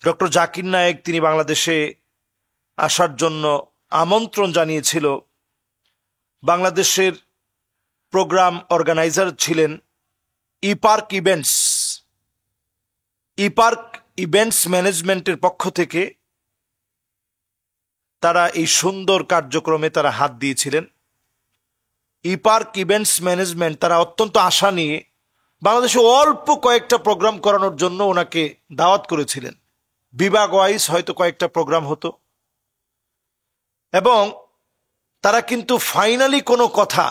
Doctor Zakir Naik তিনি বাংলাদেশে আসার জন্য আমন্ত্রণ জানিয়েছিল। বাংলাদেশের প্রোগ্রাম অর্গানাইজার ছিলেন ইপার্ক ইভেন্টস। ইপার্ক ইভেন্টস ম্যানেজমেন্টের পক্ষ থেকে তারা এই সুন্দর কার্যক্রমে তারা হাত দিয়েছিলেন। ইপার্ক ইভেন্টস ম্যানেজমেন্ট তারা অত্যন্ত আশা নিয়ে বাংলাদেশে অল্প কয়েকটা প্রোগ্রাম করানোর জন্য ওনাকে দাওয়াত করেছিলেন। বিভাগ ওয়াইজ হয়তো কয়েকটা প্রোগ্রাম হতো, এবং তারা কিন্তু ফাইনালি কোনো কথা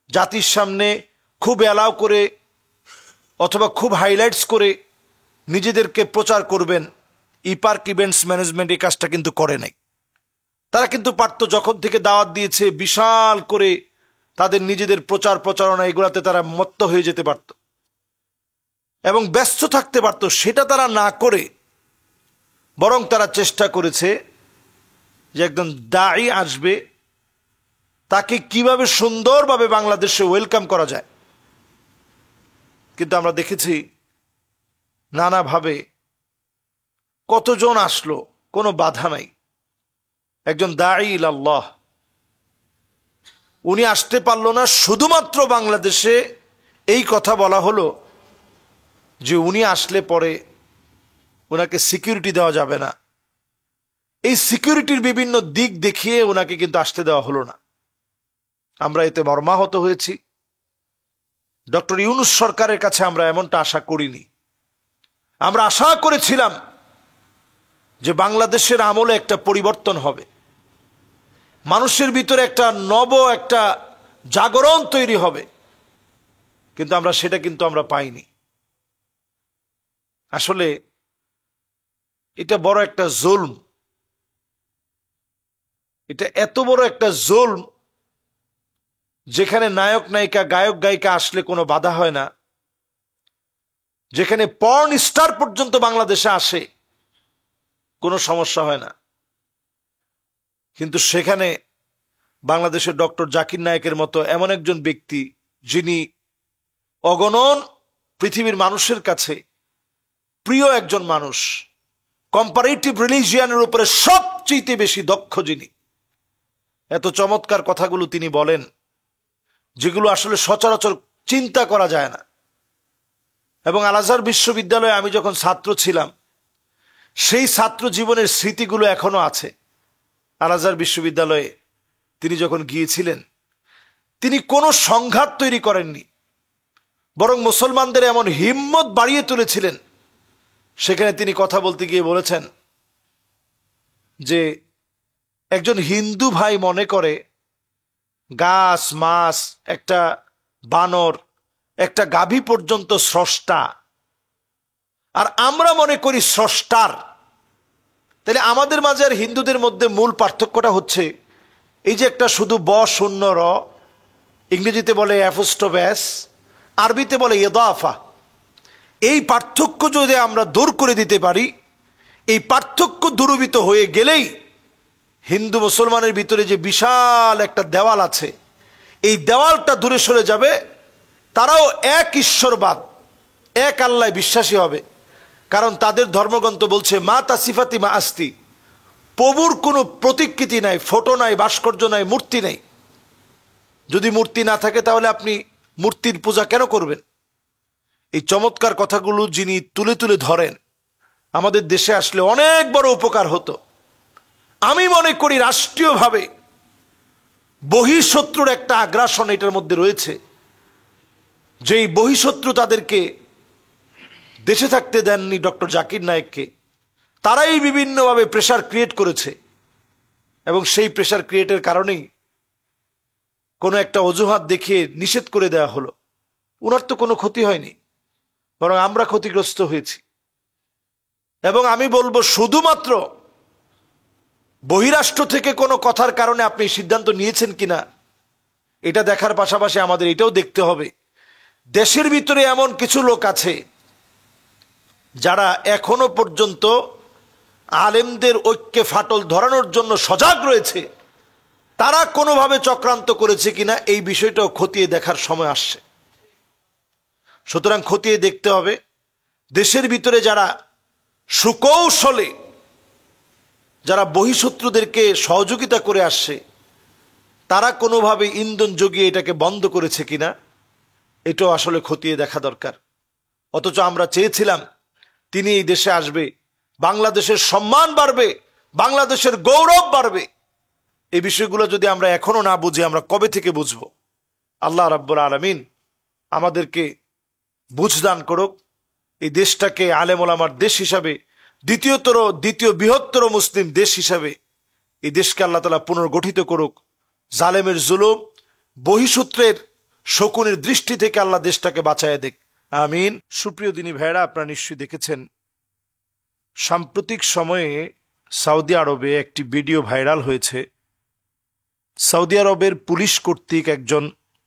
জাতির সামনে খুব অ্যালাউ করে অথবা খুব হাইলাইটস করে নিজেদেরকে প্রচার করবেন, ইপার্ক ইভেন্টস ম্যানেজমেন্ট এই কাজটা কিন্তু করে নাই। তারা কিন্তু পারত, যখন থেকে দাওয়াত দিয়েছে বিশাল করে তাদের নিজেদের প্রচার প্রচারণা এগুলাতে তারা মত্ত হয়ে যেতে পারত এবং ব্যস্ত থাকতে পারত। সেটা তারা না করে বরং তারা চেষ্টা করেছে যে একজন দায়ী আসবে, তাকে কিভাবে সুন্দরভাবে বাংলাদেশে ওয়েলকাম করা যায়। কিন্তু আমরা দেখেছি নানাভাবে কতজন আসলো, কোনো বাধা নাই। একজন দায়ী ইলাল্লাহ উনি আসতে পারল না, শুধুমাত্র বাংলাদেশে এই কথা বলা হলো যে উনি আসলে পরে ওনাকে সিকিউরিটি দেওয়া যাবে না। এই সিকিউরিটির বিভিন্ন দিক দেখিয়ে ওনাকে কিন্তু আসতে দেওয়া হলো না। আমরা এতে মর্মাহত হয়েছি। ডক্টর ইউনূস সরকারের কাছে আমরা এমনটা আশা করিনি। আমরা আশা করেছিলাম যে বাংলাদেশের আমলে একটা পরিবর্তন হবে, মানুষের ভিতরে একটা একটা জাগরণ তৈরি হবে, কিন্তু আমরা সেটা আমরা পাইনি। আসলে এটা বড় একটা জুলম, এটা এত বড় একটা জুলম যেখানে নায়ক নায়িকা গায়ক গায়িকা আসলে কোনো বাধা হয় না, যেখানে পর্ন স্টার পর্যন্ত বাংলাদেশে আসে কোনো সমস্যা হয় না, কিন্তু সেখানে বাংলাদেশের ডক্টর জাকির নায়েকের মতো এমন একজন ব্যক্তি যিনি অগণন পৃথিবীর মানুষের কাছে প্রিয় একজন মানুষ, কম্পারেটিভ রিলিজিয়ানের উপরে সবচেয়ে বেশি দক্ষ যিনি, এত চমৎকার কথাগুলো তিনি বলেন যেগুলো আসলে সচরাচর চিন্তা করা যায় না। এবং আল আজহার বিশ্ববিদ্যালয়ে আমি যখন ছাত্র ছিলাম সেই ছাত্র জীবনের স্মৃতিগুলো এখনো আছে। আল আজহার বিশ্ববিদ্যালয়ে তিনি যখন গিয়েছিলেন তিনি কোনো সংঘাত তৈরি করেননি, বরং মুসলমানদের এমন হিম্মত বাড়িয়ে তুলেছিলেন। সেখানে তিনি কথা বলতে গিয়ে বলেছেন যে একজন হিন্দু ভাই মনে করে গাছ মাছ একটা বানর একটা গাভী পর্যন্ত স্রষ্টা, আর আমরা মনে করি স্রষ্টার। তাহলে আমাদের মাঝে আর হিন্দুদের মধ্যে মূল পার্থক্যটা হচ্ছে এই যে একটা শুধু ব শূন্য র, ইংরেজিতে বলে অ্যাপোস্ট্রোফ, আরবিতে বলে ইদাফা। এই পার্থক্য যদি আমরা দূর করে দিতে পারি, এই পার্থক্য দূরীভূত হয়ে গেলেই হিন্দু মুসলমানের ভিতরে যে বিশাল একটা দেওয়াল আছে এই দেওয়ালটা দূরে সরে যাবে। তারাও এক ঈশ্বরবাদ, এক আল্লাহ বিশ্বাসী হবে, কারণ তাদের ধর্মগ্রন্থ বলছে মা তাসিফাতি মা আস্তি, প্রভুর কোনো প্রতিকৃতি নাই, ফটো নাই, ভাস্কর্য নাই, মূর্তি নাই। যদি মূর্তি না থাকে তাহলে আপনি মূর্তির পূজা কেন করবেন? এই চমৎকার কথাগুলো যিনি তুলে তুলে ধরেন, আমাদের দেশে আসলে অনেক বড় উপকার হতো। আমি মনে করি রাষ্ট্রীয়ভাবে বহিঃশত্রুর একটা আগ্রাসন এটার মধ্যে রয়েছে, যেই বহিঃশত্রু তাদেরকে দেশে থাকতে দেননি ডক্টর জাকির নায়েককে, তারাই বিভিন্নভাবে প্রেসার ক্রিয়েট করেছে, এবং সেই প্রেসার ক্রিয়েটের কারণেই কোনো একটা অজুহাত দেখিয়ে নিষেধ করে দেওয়া হলো। ওনার তো কোনো ক্ষতি হয়নি, বরং আমরা ক্ষতিগ্রস্ত হয়েছি। এবং আমি বলবো শুধুমাত্র বহিরাষ্ট্র থেকে কোনো কথার কারণে আপনি সিদ্ধান্ত নিয়েছেন কিনা এটা দেখার পাশাপাশি আমাদের এটাও দেখতে হবে দেশের ভিতরে এমন কিছু লোক আছে যারা এখনো পর্যন্ত আলেমদের ঐক্যে ফাটল ধরানোর জন্য সজাগ রয়েছে। তারা কোনোভাবে চক্রান্ত করেছে কিনা এই বিষয়টাও খতিয়ে দেখার সময় আসছে। সুতরাং খতিয়ে দেখতে হবে দেশের ভিতরে যারা সুকৌশলে যারা বহিঃশত্রুদেরকে সহযোগিতা করে আসছে, তারা কোনোভাবে ইন্ধন জুগিয়ে এটাকে বন্ধ করেছে কিনা এটাও আসলে খতিয়ে দেখা দরকার। অথচ আমরা চেয়েছিলাম তিনি এই দেশে আসবে, বাংলাদেশের সম্মান বাড়বে, বাংলাদেশের গৌরব বাড়বে। এই বিষয়গুলো যদি আমরা এখনো না বুঝি, আমরা কবে থেকে বুঝবো? আল্লাহ রাব্বুল আলামিন আমাদেরকে বুঝদান করুক। এই দেশটাকে আলেম ওলামার দেশ হিসাবে, দ্বিতীয় বৃহত্তর মুসলিম দেশ হিসাবে এই দেশকে আল্লাহ তাআলা পুনর্গঠিত করুক। জালেমের জুলুম, বহিঃসূত্রের শকুনের দৃষ্টি থেকে আল্লাহ দেশটাকে বাঁচায় দেখ, আমিন। সুপ্রিয় দিনী ভাইরা, আপনারা নিশ্চয়ই দেখেছেন সাম্প্রতিক সময়ে সৌদি আরবে একটি ভিডিও ভাইরাল হয়েছে। সৌদি আরবের পুলিশ কর্তৃক একজন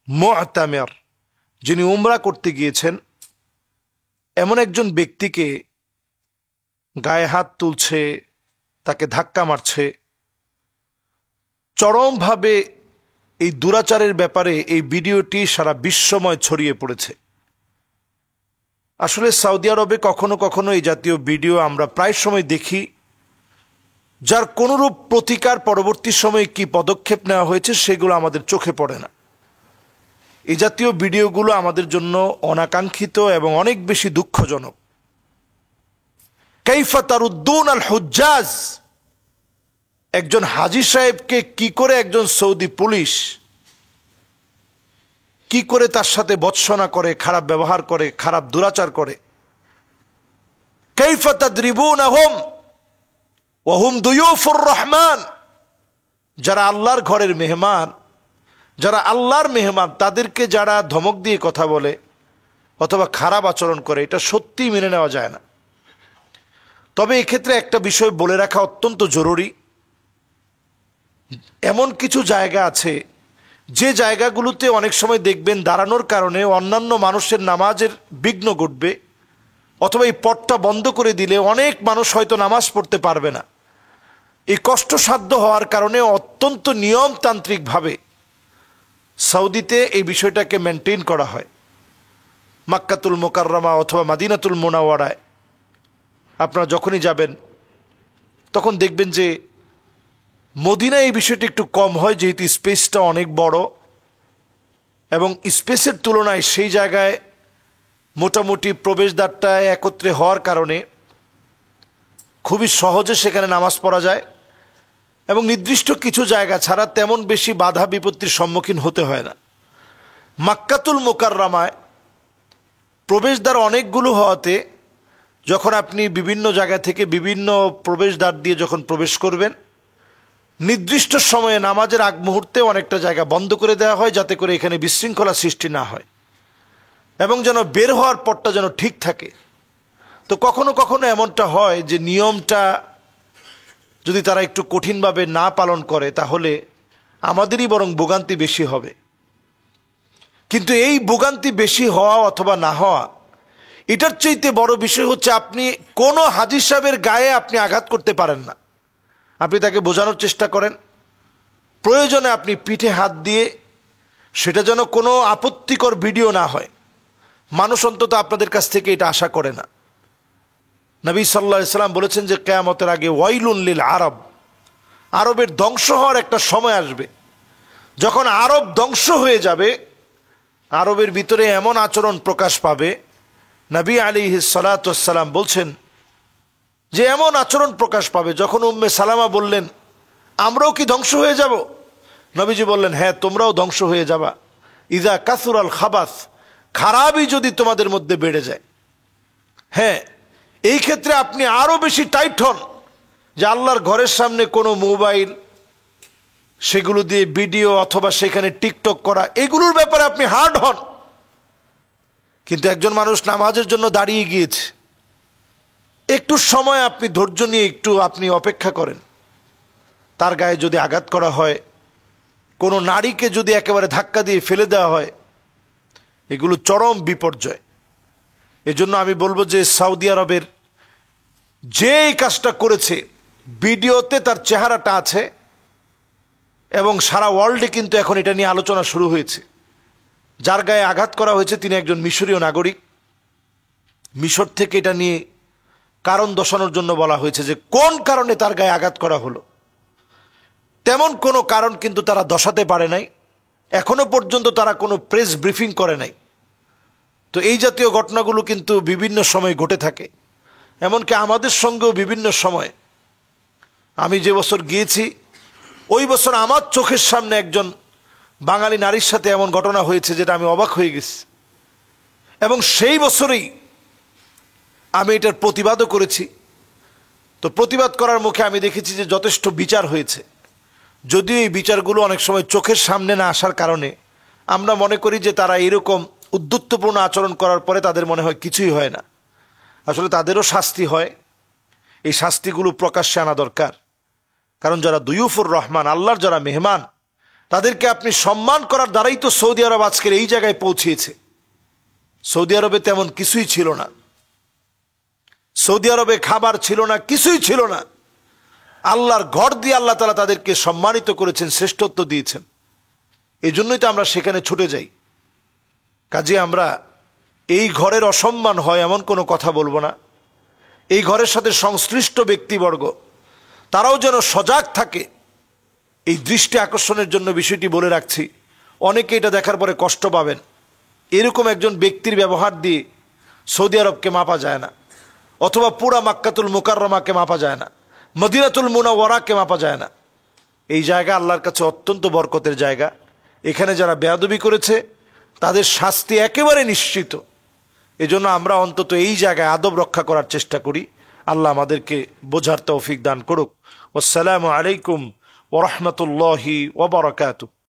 মুতামির, যিনি উমরা করতে গিয়েছেন, এমন একজন ব্যক্তিকে গায়ে হাত তুলছে, তাকে ধাক্কা মারছে। চরমভাবে এই দুরাচারের ব্যাপারে এই ভিডিওটি সারা বিশ্বময় ছড়িয়ে পড়েছে। আসলে সৌদি আরবে কখনো কখনো এই জাতীয় ভিডিও আমরা প্রায় সময় দেখি, যার কোনরূপ প্রতিকার পরবর্তী সময়ে কি পদক্ষেপ নেওয়া হয়েছে সেগুলো আমাদের চোখে পড়ে না। এই জাতীয় ভিডিওগুলো আমাদের জন্য অনাকাঙ্ক্ষিত এবং অনেক বেশি দুঃখজনক। কাইফা তারুদ্দুন আল হুজ্জাজ, একজন হাজী সাহেবকে কি করে একজন সৌদি পুলিশ কি করে তার সাথে ভৎসনা করে, খারাপ ব্যবহার করে, খারাপ দুরাচার করে। কাইফা তাদরিবুনাহুম ওয়া হুম দুয়ুফুর রহমান, যারা আল্লাহর ঘরের মেহমান, যারা আল্লাহর মেহমান, তাদেরকে যারা ধমক দিয়ে কথা বলে অথবা খারাপ আচরণ করে, এটা সত্যিই মেনে নেওয়া যায় না। তবে এক্ষেত্রে একটা বিষয় বলে রাখা অত্যন্ত জরুরি। এমন কিছু জায়গা আছে যে জায়গাগুলোতে অনেক সময় দেখবেন দাঁড়ানোর কারণে অন্যান্য মানুষের নামাজের বিঘ্ন ঘটবে, অথবা এই পথটা বন্ধ করে দিলে অনেক মানুষ হয়তো নামাজ পড়তে পারবে না। এই কষ্টসাধ্য হওয়ার কারণে অত্যন্ত নিয়মতান্ত্রিকভাবে সৌদিতে এই বিষয়টাকে মেনটেন করা হয়। মাক্কাতুল মুকাররমা অথবা মাদিনাতুল মুনাওয়ারায় আপনারা যখনই যাবেন তখন দেখবেন যে মদিনায় এই বিষয়টা একটু কম হয়, যেহেতু স্পেসটা অনেক বড়, এবং স্পেসের তুলনায় সেই জায়গায় মোটামুটি প্রবেশদ্বারটা একত্রে হওয়ার কারণে খুবই সহজে সেখানে নামাজ পড়া যায়, এবং নির্দিষ্ট কিছু জায়গা ছাড়া তেমন বেশি বাধা বিপত্তির সম্মুখীন হতে হয় না। মাক্কাতুল মুকাররমায় প্রবেশদ্বার অনেকগুলো হওয়াতে যখন আপনি বিভিন্ন জায়গা থেকে বিভিন্ন প্রবেশদ্বার দিয়ে যখন প্রবেশ করবেন, নির্দিষ্ট সময়ে নামাজের আগ মুহূর্তে অনেকটা জায়গা বন্ধ করে দেওয়া হয়, যাতে করে এখানে বিশৃঙ্খলা সৃষ্টি না হয় এবং যেন বের হওয়ার পথটা যেন ঠিক থাকে। তো কখনো কখনো এমনটা হয় যে নিয়মটা যদি তারা একটু কঠিনভাবে না পালন করে, তাহলে আমাদেরই বরং ভোগান্তি বেশি হবে। কিন্তু এই ভোগান্তি বেশি হওয়া অথবা না হওয়া, এটার চাইতে বড় বিষয় হচ্ছে আপনি কোনো হাজী সাহেবের গায়ে আপনি আঘাত করতে পারেন না। আপনি তাকে বোঝানোর চেষ্টা করেন, প্রয়োজনে আপনি পিঠে হাত দিয়ে, সেটা যেন কোনো আপত্তিকর ভিডিও না হয়। মানুষ অন্তত আপনাদের কাছ থেকে এটা আশা করে না। নবী সাল্লাল্লাহু আলাইহি সাল্লাম বলেছেন যে কিয়ামতের আগে ওয়াইলুন লিল আরব, আরবের ধ্বংস হওয়ার একটা সময় আসবে। যখন আরব ধ্বংস হয়ে যাবে, আরবের ভিতরে এমন আচরণ প্রকাশ পাবে, নবী আলাইহিস সালাতু ওয়াস সালাম বলছেন যে এমন আচরণ প্রকাশ পাবে, যখন উম্মে সালামা বললেন আমরাও কি ধ্বংস হয়ে যাব, নবীজি বললেন হ্যাঁ, তোমরাও ধ্বংস হয়ে যাবা। ইযা কাসুরাল খাবাস, খারাপই যদি তোমাদের মধ্যে বেড়ে যায়। হ্যাঁ, এই ক্ষেত্রে আপনি আরো বেশি টাইট হন, যে আল্লাহর ঘরের সামনে কোনো মোবাইল, সেগুলো দিয়ে ভিডিও অথবা সেখানে টিকটক করা, এগুলোর ব্যাপারে আপনি হার্ড হন। কিন্তু একজন মানুষ নামাজের জন্য দাঁড়িয়ে গিয়েছে, একটু সময় আপনি ধৈর্য নিয়ে একটু আপনি অপেক্ষা করেন। তার গায়ে যদি আঘাত করা হয়, কোনো নারীকে যদি একেবারে ধাক্কা দিয়ে ফেলে দেওয়া হয়, এগুলো চরম বিপর্যয়। এজন্য আমি বলবো যে সৌদি আরবের যে এই কাজটা করেছে, ভিডিওতে তার চেহারাটা আছে এবং সারা ওয়ার্ল্ডে কিন্তু এখন এটা নিয়ে আলোচনা শুরু হয়েছে। যার গায়ে আঘাত করা হয়েছে তিনি একজন মিশরীয় নাগরিক। মিশর থেকে এটা নিয়ে কারণ দর্শানোর জন্য বলা হয়েছে যে কোন কারণে তার গায়ে আঘাত করা হলো। তেমন কোনো কারণ কিন্তু তারা দর্শাতে পারে নাই, এখনো পর্যন্ত তারা কোনো প্রেস ব্রিফিং করে নাই। তো এই জাতীয় ঘটনাগুলো কিন্তু বিভিন্ন সময় ঘটে থাকে, এমনকি আমাদের সঙ্গেও বিভিন্ন সময়। আমি যে বছর গিয়েছি ওই বছর আমার চোখের সামনে একজন বাঙালি নারীর সাথে এমন ঘটনা হয়েছে যেটা আমি অবাক হয়ে গেছি, এবং সেই বছরেই আমি এটার প্রতিবাদও করেছি। তো প্রতিবাদ করার মুখে আমি দেখেছি যে যথেষ্ট বিচার হয়েছে, যদিও এই বিচারগুলো অনেক সময় চোখের সামনে না আসার কারণে আমরা মনে করি যে তারা এরকম উদ্ধত্তপূর্ণ আচরণ করার পরে তাদের মনে হয় কিছুই হয় না। আসলে তাদেরও শাস্তি হয়, এই শাস্তিগুলো প্রকাশ্যে আনা দরকার। কারণ যারা দুয়ুফুর রহমান, আল্লাহর যারা মেহমান, তাদেরকে আপনি সম্মান করার দ্বারাই তো সৌদি আরব আজকের এই জায়গায় পৌঁছিয়েছে। সৌদি আরবে তেমন কিছুই ছিল না, সৌদি আরবে খাবার ছিল না, কিছুই ছিল না। আল্লাহর ঘর দিয়ে আল্লাহ তাআলা তাদেরকে সম্মানিত করেছেন, শ্রেষ্ঠত্ব দিয়েছেন। এই জন্যই তো আমরা সেখানে ছুটে যাই। কাজে আমরা এই ঘরের অসম্মান হয় এমন কোনো কথা বলবো না। এই ঘরের সাথে সংশ্লিষ্ট ব্যক্তিবর্গ তারাও যেন সজাগ থাকে, এই দৃষ্টি আকর্ষণের জন্য বিষয়টি বলে রাখছি। অনেকে এটা দেখার পরে কষ্ট পাবেন। এরকম একজন ব্যক্তির ব্যবহার দিয়ে সৌদি আরবকে মাপা যায় না, অথবা পুরা মাক্কাতুল মুকাররমাকে মাপা যায় না, মদিনাতুল মুনাওয়ারাকে মাপা যায় না। এই জায়গা আল্লাহর কাছে অত্যন্ত বরকতের জায়গা। এখানে যারা বেয়াদবি করেছে তাদের শাস্তি একেবারে নিশ্চিত। এজন্য আমরা অন্তত এই জায়গায় আদব রক্ষা করার চেষ্টা করি। আল্লাহ আমাদেরকে বোঝার তৌফিক দান করুক। আসসালামু আলাইকুম ওয়া রাহমাতুল্লাহি ওয়া বারাকাতুহু।